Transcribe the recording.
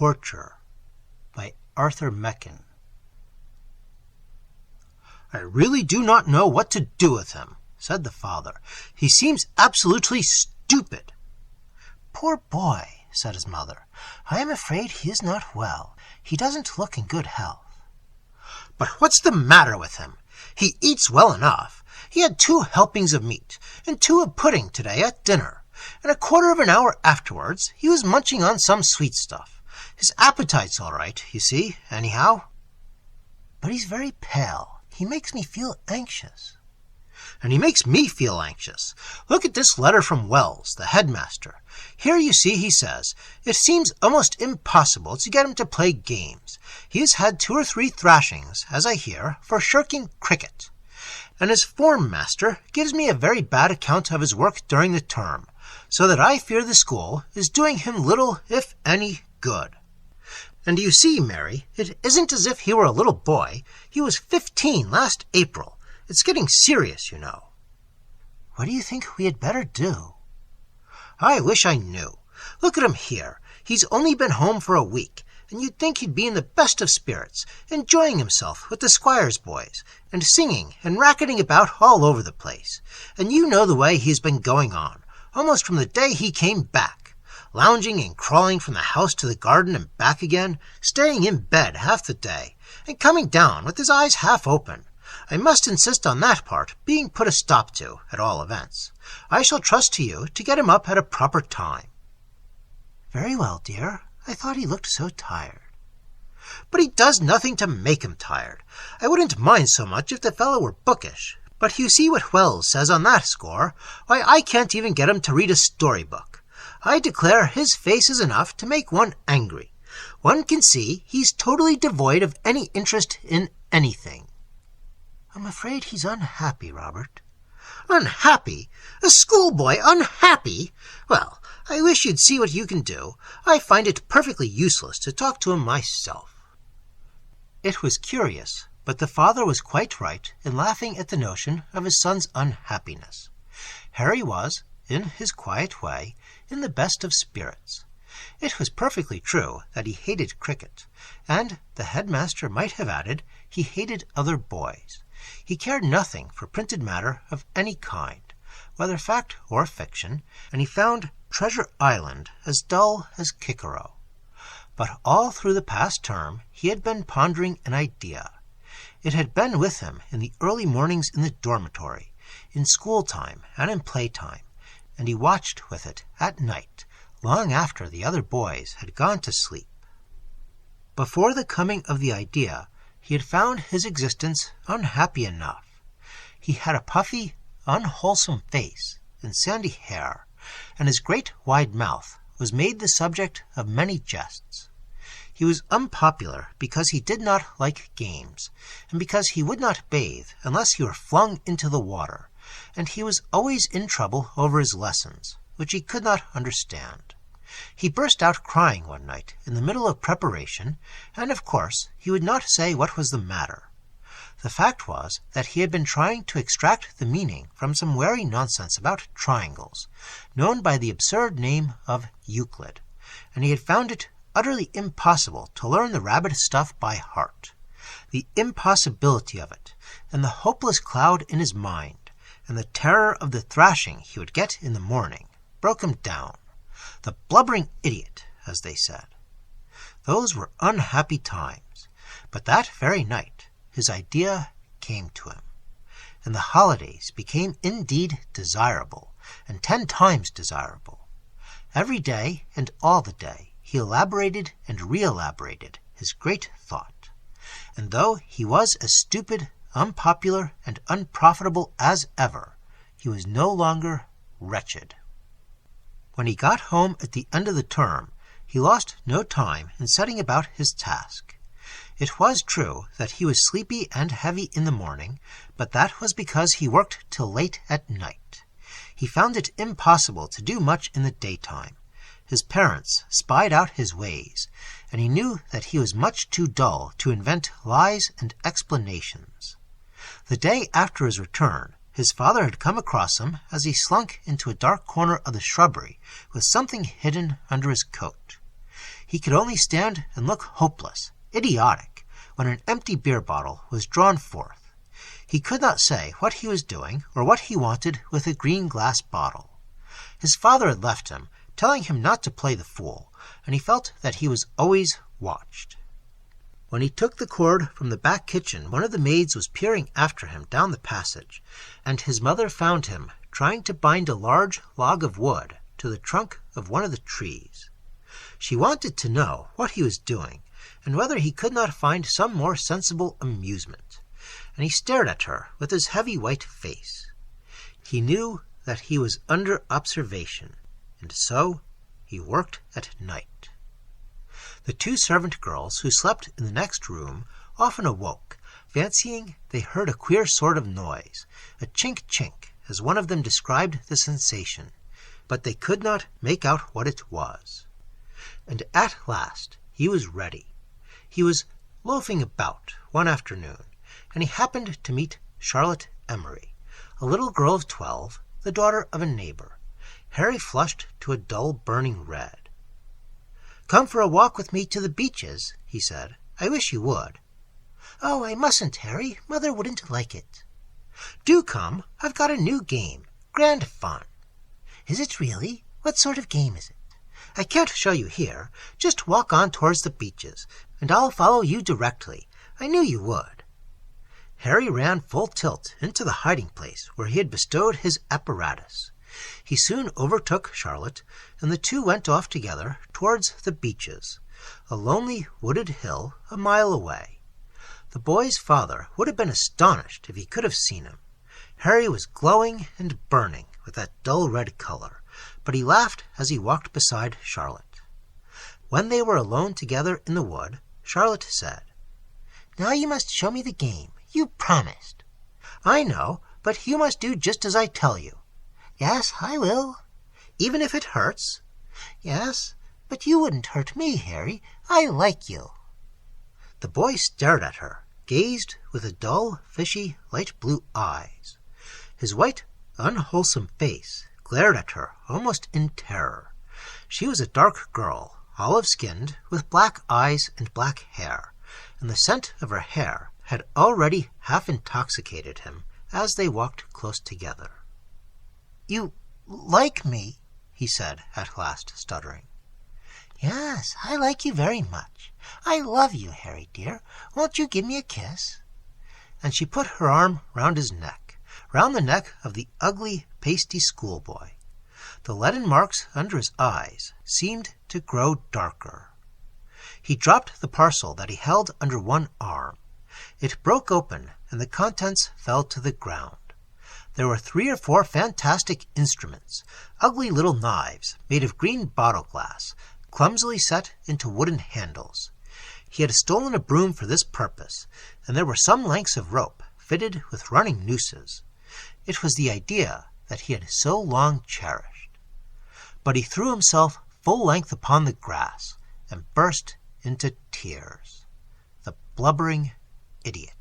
Torture by Arthur Machen. "I really do not know what to do with him," said the father. "He seems absolutely stupid." "Poor boy," said his mother. "I am afraid he is not well. He doesn't look in good health." "But what's the matter with him? He eats well enough. He had 2 helpings of meat and 2 of pudding today at dinner, and a quarter of an hour afterwards he was munching on some sweet stuff. His appetite's all right, you see, anyhow." "But he's very pale. He makes me feel anxious." "And he makes me feel anxious. Look at this letter from Wells, the headmaster. Here you see he says, it seems almost impossible to get him to play games. He has had 2 or 3 thrashings, as I hear, for shirking cricket. And his form master gives me a very bad account of his work during the term, so that I fear the school is doing him little, if any, good. And you see, Mary, it isn't as if he were a little boy. He was 15 last April. It's getting serious, you know." "What do you think we had better do?" "I wish I knew. Look at him here. He's only been home for a week, and you'd think he'd be in the best of spirits, enjoying himself with the squire's boys, and singing and racketing about all over the place. And you know the way he's been going on, almost from the day he came back, lounging and crawling from the house to the garden and back again, staying in bed half the day, and coming down with his eyes half open. I must insist on that part being put a stop to, at all events. I shall trust to you to get him up at a proper time." "Very well, dear. I thought he looked so tired." "But he does nothing to make him tired. I wouldn't mind so much if the fellow were bookish. But you see what Wells says on that score. Why, I can't even get him to read a storybook. I declare his face is enough to make one angry. One can see he's totally devoid of any interest in anything." "I'm afraid he's unhappy, Robert." "Unhappy? A schoolboy unhappy? Well, I wish you'd see what you can do. I find it perfectly useless to talk to him myself." It was curious, but the father was quite right in laughing at the notion of his son's unhappiness. Harry was, in his quiet way, in the best of spirits. It was perfectly true that he hated cricket, and the headmaster might have added he hated other boys. He cared nothing for printed matter of any kind, whether fact or fiction, and he found Treasure Island as dull as Kikero. But all through the past term he had been pondering an idea. It had been with him in the early mornings in the dormitory, in school-time and in playtime, and he watched with it at night, long after the other boys had gone to sleep. Before the coming of the idea, he had found his existence unhappy enough. He had a puffy, unwholesome face and sandy hair, and his great wide mouth was made the subject of many jests. He was unpopular because he did not like games, and because he would not bathe unless he were flung into the water, and he was always in trouble over his lessons, which he could not understand. He burst out crying one night in the middle of preparation, and of course he would not say what was the matter. The fact was that he had been trying to extract the meaning from some wary nonsense about triangles, known by the absurd name of Euclid, and he had found it utterly impossible to learn the rabbit stuff by heart. The impossibility of it, and the hopeless cloud in his mind, and the terror of the thrashing he would get in the morning, broke him down. The blubbering idiot, as they said. Those were unhappy times, but that very night his idea came to him, and the holidays became indeed desirable, and 10 times desirable. Every day and all the day he elaborated and re-elaborated his great thought, and though he was as stupid, unpopular, and unprofitable as ever, he was no longer wretched. When he got home at the end of the term, he lost no time in setting about his task. It was true that he was sleepy and heavy in the morning, but that was because he worked till late at night. He found it impossible to do much in the daytime. His parents spied out his ways, and he knew that he was much too dull to invent lies and explanations. The day after his return, his father had come across him as he slunk into a dark corner of the shrubbery with something hidden under his coat. He could only stand and look hopeless, idiotic, when an empty beer bottle was drawn forth. He could not say what he was doing or what he wanted with a green glass bottle. His father had left him, telling him not to play the fool, and he felt that he was always watched. When he took the cord from the back kitchen, one of the maids was peering after him down the passage, and his mother found him trying to bind a large log of wood to the trunk of one of the trees. She wanted to know what he was doing, and whether he could not find some more sensible amusement, and he stared at her with his heavy white face. He knew that he was under observation, and so he worked at night. The two servant girls who slept in the next room often awoke, fancying they heard a queer sort of noise, a chink-chink, as one of them described the sensation, but they could not make out what it was. And at last he was ready. He was loafing about one afternoon, and he happened to meet Charlotte Emery, a little girl of 12, the daughter of a neighbor. Harry flushed to a dull burning red. "Come for a walk with me to the beeches," he said. "I wish you would." "Oh, I mustn't, Harry. Mother wouldn't like it." "Do come. I've got a new game. Grand fun." "Is it really? What sort of game is it?" "I can't show you here. Just walk on towards the beeches, and I'll follow you directly. I knew you would." Harry ran full tilt into the hiding place where he had bestowed his apparatus. He soon overtook Charlotte, and the two went off together towards the beeches, a lonely wooded hill a mile away. The boy's father would have been astonished if he could have seen him. Harry was glowing and burning with that dull red color, but he laughed as he walked beside Charlotte. When they were alone together in the wood, Charlotte said, "Now you must show me the game. You promised." "I know, but you must do just as I tell you." "Yes, I will." "Even if it hurts?" "Yes, but you wouldn't hurt me, Harry. I like you." The boy stared at her, gazed with the dull, fishy, light blue eyes. His white, unwholesome face glared at her almost in terror. She was a dark girl, olive-skinned, with black eyes and black hair, and the scent of her hair had already half intoxicated him as they walked close together. "You like me?" he said at last, stuttering. "Yes, I like you very much. I love you, Harry dear. Won't you give me a kiss?" And she put her arm round his neck, round the neck of the ugly, pasty schoolboy. The leaden marks under his eyes seemed to grow darker. He dropped the parcel that he held under one arm. It broke open, and the contents fell to the ground. There were 3 or 4 fantastic instruments, ugly little knives made of green bottle glass, clumsily set into wooden handles. He had stolen a broom for this purpose, and there were some lengths of rope fitted with running nooses. It was the idea that he had so long cherished. But he threw himself full length upon the grass and burst into tears. The blubbering idiot.